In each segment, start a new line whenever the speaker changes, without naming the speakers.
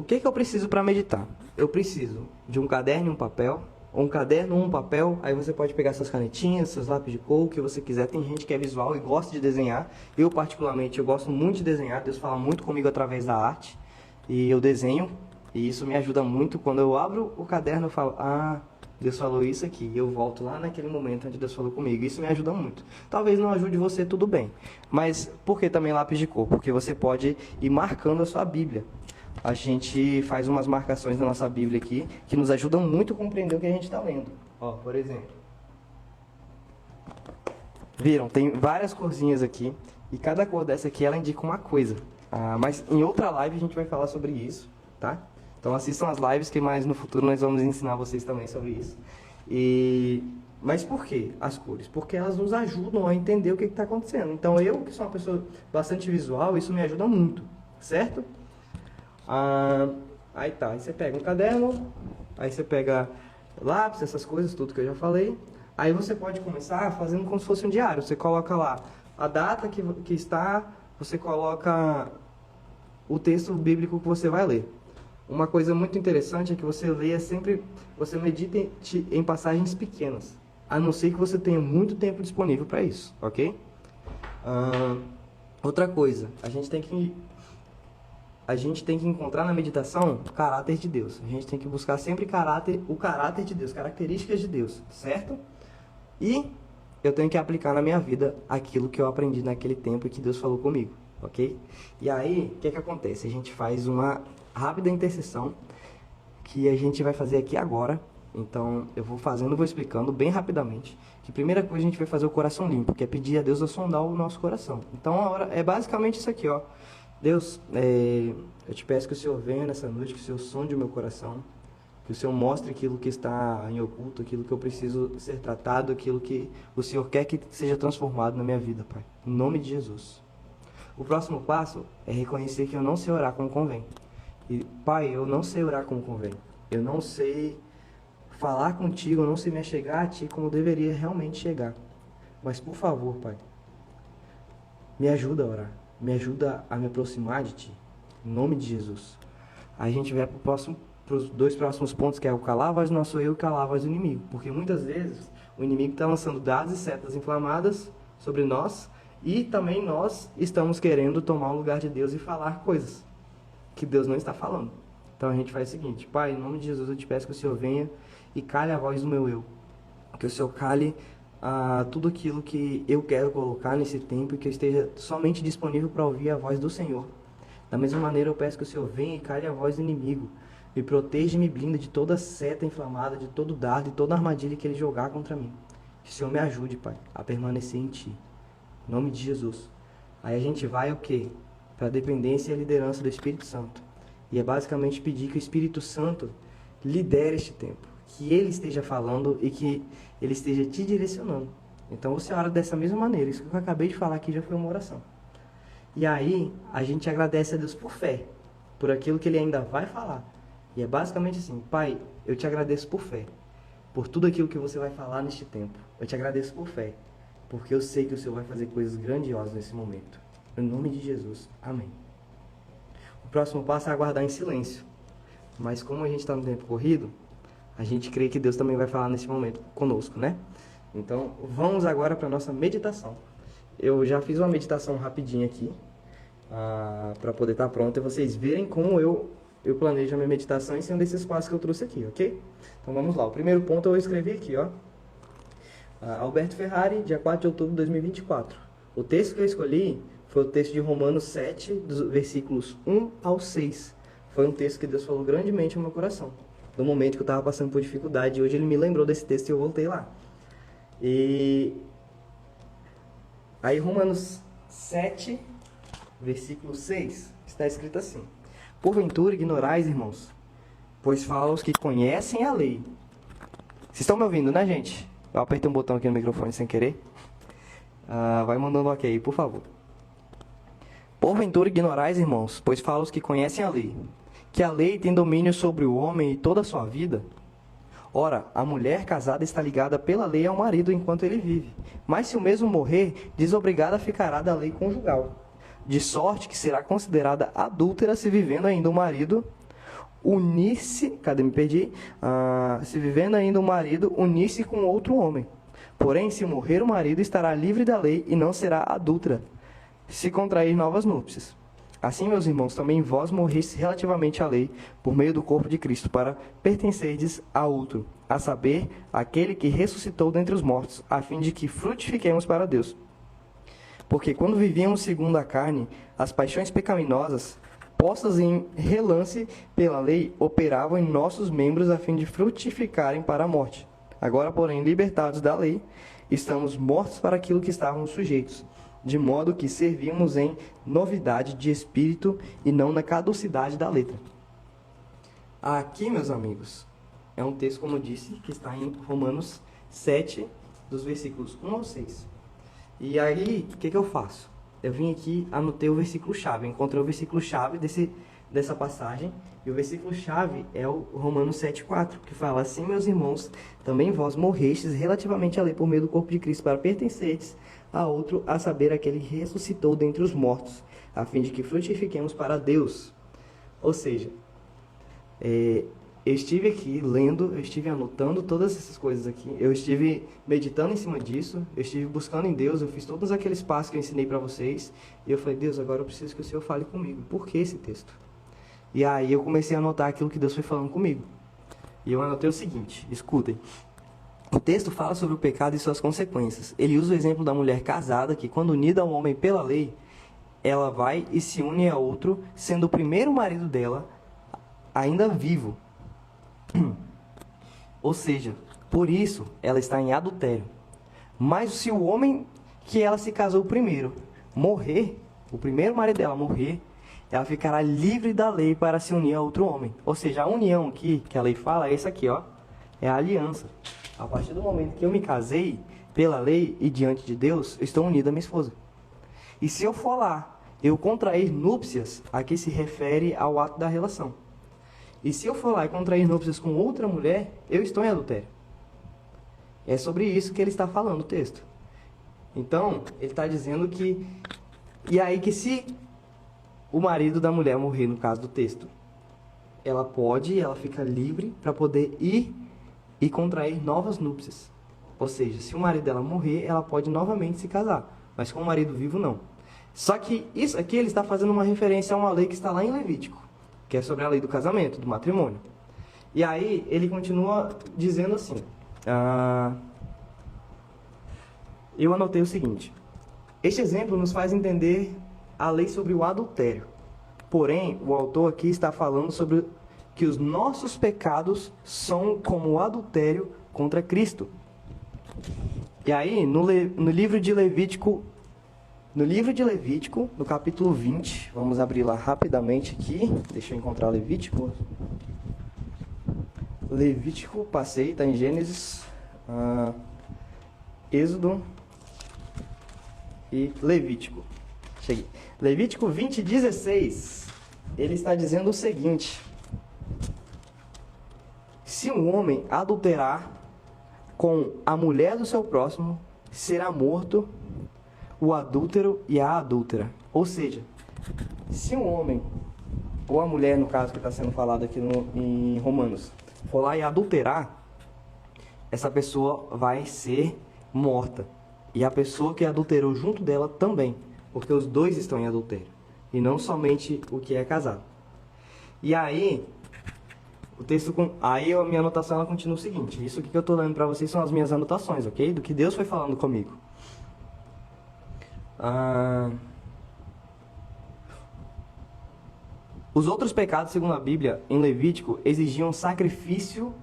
que eu preciso para meditar? Eu preciso de um caderno e um papel, ou um caderno ou um papel. Aí você pode pegar suas canetinhas, seus lápis de cor, o que você quiser. Tem gente que é visual e gosta de desenhar. Eu, particularmente, eu gosto muito de desenhar. Deus fala muito comigo através da arte. E eu desenho, e isso me ajuda muito. Quando eu abro o caderno, eu falo, Deus falou isso aqui. E eu volto lá naquele momento onde Deus falou comigo. Isso me ajuda muito. Talvez não ajude você, tudo bem. Mas por que também lápis de cor? Porque você pode ir marcando a sua Bíblia. A gente faz umas marcações na nossa Bíblia aqui, que nos ajudam muito a compreender o que a gente está lendo. Ó, por exemplo. Viram? Tem várias corzinhas aqui. E cada cor dessa aqui, ela indica uma coisa. Mas em outra live a gente vai falar sobre isso, tá? Então assistam as lives que mais no futuro nós vamos ensinar vocês também sobre isso. Mas por que as cores? Porque elas nos ajudam a entender o que está acontecendo. Então eu, que sou uma pessoa bastante visual, isso me ajuda muito, certo? Aí tá, aí você pega um caderno, aí você pega lápis, essas coisas, tudo que eu já falei. Aí você pode começar fazendo como se fosse um diário. Você coloca lá a data que está, você coloca o texto bíblico que você vai ler. Uma coisa muito interessante é que você leia sempre, você medite em passagens pequenas, a não ser que você tenha muito tempo disponível para isso, ok? Outra coisa, a gente tem que encontrar na meditação o caráter de Deus. A gente tem que buscar sempre o caráter de Deus, características de Deus, certo? E eu tenho que aplicar na minha vida aquilo que eu aprendi naquele tempo e que Deus falou comigo, ok? E aí, o que acontece? A gente faz uma rápida intercessão que a gente vai fazer aqui agora. Então, eu vou explicando bem rapidamente. Que primeira coisa a gente vai fazer o coração limpo, que é pedir a Deus a sondar o nosso coração. Então, a hora é basicamente isso aqui, ó. Deus, eu te peço que o Senhor venha nessa noite, que o Senhor sonde o meu coração, que o Senhor mostre aquilo que está em oculto, aquilo que eu preciso ser tratado, aquilo que o Senhor quer que seja transformado na minha vida, Pai. Em nome de Jesus. O próximo passo é reconhecer que eu não sei orar como convém. E, Pai, eu não sei orar como convém. Eu não sei falar contigo, eu não sei me achegar a Ti como eu deveria realmente chegar. Mas, por favor, Pai, me ajuda a orar. Me ajuda a me aproximar de Ti. Em nome de Jesus. Aí a gente vai para os dois próximos pontos, que é o calar a voz do nosso eu e calar a voz do inimigo. Porque muitas vezes o inimigo está lançando dados e setas inflamadas sobre nós, e também nós estamos querendo tomar o lugar de Deus e falar coisas que Deus não está falando. Então a gente faz o seguinte: Pai, em nome de Jesus eu te peço que o Senhor venha e cale a voz do meu eu. Que o Senhor cale tudo aquilo que eu quero colocar nesse tempo e que eu esteja somente disponível para ouvir a voz do Senhor. Da mesma maneira eu peço que o Senhor venha e cale a voz do inimigo. Me proteja e me blinda de toda seta inflamada, de todo dardo e toda armadilha que ele jogar contra mim. Que o Senhor me ajude, Pai, a permanecer em Ti. Em nome de Jesus. Aí a gente vai o quê? Para a dependência e a liderança do Espírito Santo. E é basicamente pedir que o Espírito Santo lidere este tempo. Que Ele esteja falando e que Ele esteja te direcionando. Então você ora dessa mesma maneira. Isso que eu acabei de falar aqui já foi uma oração. E aí a gente agradece a Deus por fé, por aquilo que Ele ainda vai falar. E é basicamente assim: Pai, eu te agradeço por fé, por tudo aquilo que você vai falar neste tempo. Eu te agradeço por fé, porque eu sei que o Senhor vai fazer coisas grandiosas nesse momento. Em nome de Jesus. Amém. O próximo passo é aguardar em silêncio. Mas como a gente está no tempo corrido, a gente crê que Deus também vai falar nesse momento conosco, né? Então, vamos agora para a nossa meditação. Eu já fiz uma meditação rapidinha aqui, para poder estar pronta e vocês verem como eu planejo a minha meditação em cima desses passos que eu trouxe aqui, ok? Então vamos lá. O primeiro ponto eu escrevi aqui, ó. Alberto Ferrari, dia 4 de outubro de 2024. O texto que eu escolhi foi o texto de Romanos 7, dos versículos 1 ao 6. Foi um texto que Deus falou grandemente no meu coração, no momento que eu estava passando por dificuldade. E hoje Ele me lembrou desse texto e eu voltei lá. E aí Romanos 7, versículo 6, está escrito assim: Porventura ignorais, irmãos, pois fala os que conhecem a lei. Vocês estão me ouvindo, né, gente? Eu apertei um botão aqui no microfone sem querer. Vai mandando ok, por favor. Porventura ignorais, irmãos, pois fala os que conhecem a lei, que a lei tem domínio sobre o homem e toda a sua vida. Ora, a mulher casada está ligada pela lei ao marido enquanto ele vive. Mas se o mesmo morrer, desobrigada ficará da lei conjugal. De sorte que será considerada adúltera se vivendo ainda o marido, unir-se, cadê me perdi? Se vivendo ainda o marido, unir-se com outro homem. Porém, se morrer o marido, estará livre da lei e não será adúltera, se contrair novas núpcias. Assim, meus irmãos, também vós morrestes relativamente à lei, por meio do corpo de Cristo, para pertencerdes a outro, a saber, aquele que ressuscitou dentre os mortos, a fim de que frutifiquemos para Deus. Porque quando vivíamos segundo a carne, as paixões pecaminosas, postas em relance pela lei, operavam em nossos membros a fim de frutificarem para a morte. Agora, porém, libertados da lei, estamos mortos para aquilo que estávamos sujeitos, de modo que servimos em novidade de espírito e não na caducidade da letra. Aqui, meus amigos, é um texto, como eu disse, que está em Romanos 7, dos versículos 1 ao 6. E aí, o que eu faço? Eu vim aqui, anotei o versículo-chave, encontrei o versículo-chave dessa passagem, e o versículo-chave é o Romanos 7,4, que fala: assim, meus irmãos, também vós morrestes relativamente à lei por meio do corpo de Cristo, para pertencerdes a outro, a saber, aquele que ressuscitou dentre os mortos, a fim de que frutifiquemos para Deus. Ou seja, eu estive aqui lendo, eu estive anotando todas essas coisas aqui, eu estive meditando em cima disso, eu estive buscando em Deus, eu fiz todos aqueles passos que eu ensinei para vocês, e eu falei: Deus, agora eu preciso que o Senhor fale comigo. Por que esse texto? E aí eu comecei a anotar aquilo que Deus foi falando comigo. E eu anotei o seguinte, escutem. O texto fala sobre o pecado e suas consequências. Ele usa o exemplo da mulher casada, que quando unida ao homem pela lei, ela vai e se une a outro, sendo o primeiro marido dela ainda vivo. Ou seja, por isso ela está em adultério. Mas se o homem que ela se casou primeiro morrer, o primeiro marido dela morrer, ela ficará livre da lei para se unir a outro homem. Ou seja, a união aqui, que a lei fala, é essa aqui, ó, é a aliança. A partir do momento que eu me casei, pela lei e diante de Deus, eu estou unido à minha esposa. E se eu for lá, eu contrair núpcias, aqui se refere ao ato da relação. E se eu for lá e contrair núpcias com outra mulher, eu estou em adultério. É sobre isso que ele está falando o texto. Então, ele está dizendo que... E aí que se o marido da mulher morrer, no caso do texto, ela fica livre para poder ir e contrair novas núpcias. Ou seja, se o marido dela morrer, ela pode novamente se casar. Mas com o marido vivo, não. Só que isso aqui ele está fazendo uma referência a uma lei que está lá em Levítico, que é sobre a lei do casamento, do matrimônio. E aí ele continua dizendo assim, eu anotei o seguinte: este exemplo nos faz entender a lei sobre o adultério. Porém, o autor aqui está falando sobre que os nossos pecados são como o adultério contra Cristo. E aí, no livro de Levítico, no capítulo 20, vamos abrir lá rapidamente aqui, deixa eu encontrar Levítico. Passei, está em Gênesis, Êxodo e Levítico. Cheguei. Levítico 20, 16, ele está dizendo o seguinte: se um homem adulterar com a mulher do seu próximo, será morto o adúltero e a adúltera. Ou seja, se um homem, ou a mulher, no caso que está sendo falado aqui em Romanos, for lá e adulterar, essa pessoa vai ser morta. E a pessoa que adulterou junto dela também, porque os dois estão em adultério, e não somente o que é casado. E aí, a minha anotação ela continua o seguinte: isso aqui que eu estou lendo para vocês são as minhas anotações, ok? Do que Deus foi falando comigo. Os outros pecados, segundo a Bíblia, em Levítico, exigiam sacrifício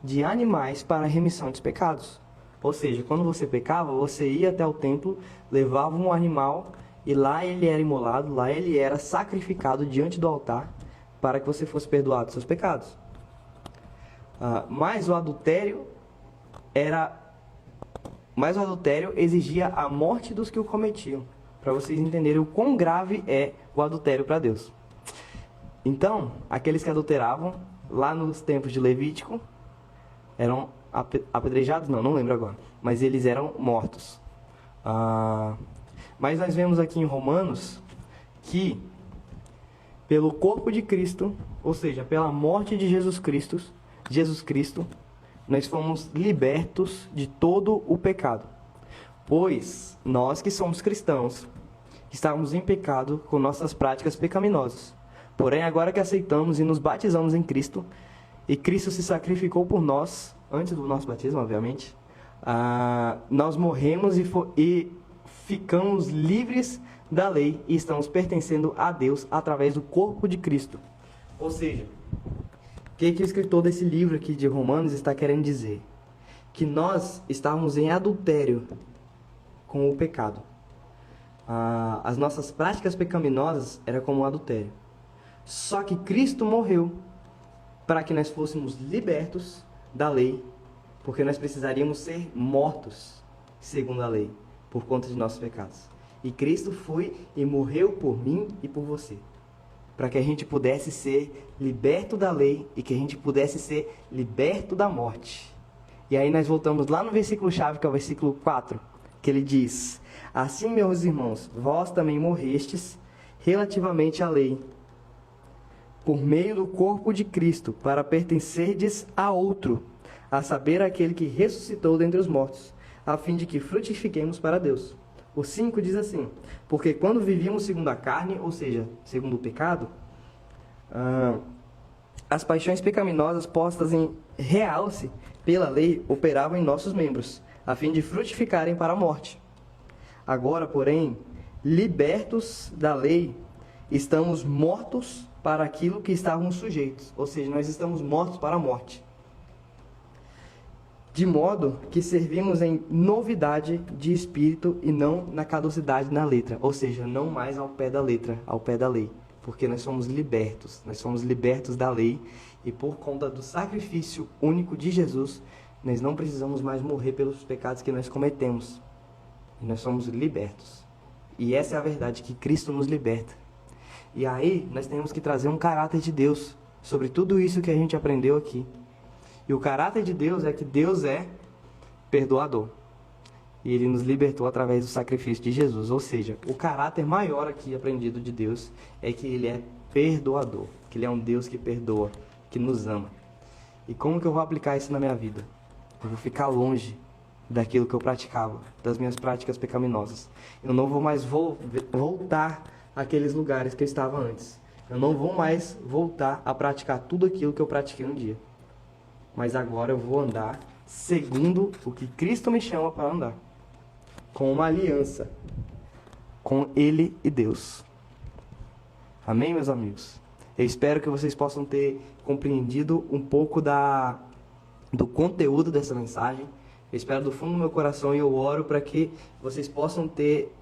de animais para a remissão dos pecados. Ou seja, quando você pecava, você ia até o templo, levava um animal, e lá ele era imolado, lá ele era sacrificado diante do altar, para que você fosse perdoado dos seus pecados. Mas o adultério exigia a morte dos que o cometiam, para vocês entenderem o quão grave é o adultério para Deus. Então, aqueles que adulteravam, lá nos tempos de Levítico, eram apedrejados? Não lembro agora, mas eles eram mortos. Mas nós vemos aqui em Romanos que, pelo corpo de Cristo, Ou seja, pela morte de Jesus Cristo, nós fomos libertos de todo o pecado. Pois nós que somos cristãos, estávamos em pecado com nossas práticas pecaminosas. Porém, agora que aceitamos e nos batizamos em Cristo, e Cristo se sacrificou por nós, antes do nosso batismo, obviamente, nós morremos e ficamos livres da lei e estamos pertencendo a Deus através do corpo de Cristo. Ou seja, o que o escritor desse livro aqui de Romanos está querendo dizer? Que nós estávamos em adultério com o pecado. As nossas práticas pecaminosas eram como um adultério. Só que Cristo morreu para que nós fôssemos libertos da lei, porque nós precisaríamos ser mortos segundo a lei, por conta de nossos pecados. E Cristo foi e morreu por mim e por você, para que a gente pudesse ser liberto da lei e que a gente pudesse ser liberto da morte. E aí nós voltamos lá no versículo-chave, que é o versículo 4, que ele diz: assim, meus irmãos, vós também morrestes relativamente à lei, por meio do corpo de Cristo, para pertencerdes a outro, a saber, aquele que ressuscitou dentre os mortos, a fim de que frutifiquemos para Deus. O 5 diz assim: porque quando vivíamos segundo a carne, ou seja, segundo o pecado, as paixões pecaminosas postas em realce pela lei operavam em nossos membros, a fim de frutificarem para a morte. Agora, porém, libertos da lei, estamos mortos para aquilo que estávamos sujeitos, ou seja, nós estamos mortos para a morte. De modo que servimos em novidade de espírito e não na caducidade na letra, ou seja, não mais ao pé da letra, ao pé da lei, porque nós somos libertos da lei, e por conta do sacrifício único de Jesus, nós não precisamos mais morrer pelos pecados que nós cometemos, e nós somos libertos. E essa é a verdade, que Cristo nos liberta. E aí nós temos que trazer um caráter de Deus sobre tudo isso que a gente aprendeu aqui. E o caráter de Deus é que Deus é perdoador. E Ele nos libertou através do sacrifício de Jesus. Ou seja, o caráter maior aqui aprendido de Deus é que Ele é perdoador. Que Ele é um Deus que perdoa, que nos ama. E como que eu vou aplicar isso na minha vida? Eu vou ficar longe daquilo que eu praticava, das minhas práticas pecaminosas. Eu não vou mais voltar àqueles lugares que eu estava antes. Eu não vou mais voltar a praticar tudo aquilo que eu pratiquei um dia. Mas agora eu vou andar segundo o que Cristo me chama para andar. Com uma aliança com Ele e Deus. Amém, meus amigos? Eu espero que vocês possam ter compreendido um pouco do conteúdo dessa mensagem. Eu espero do fundo do meu coração e eu oro para que vocês possam ter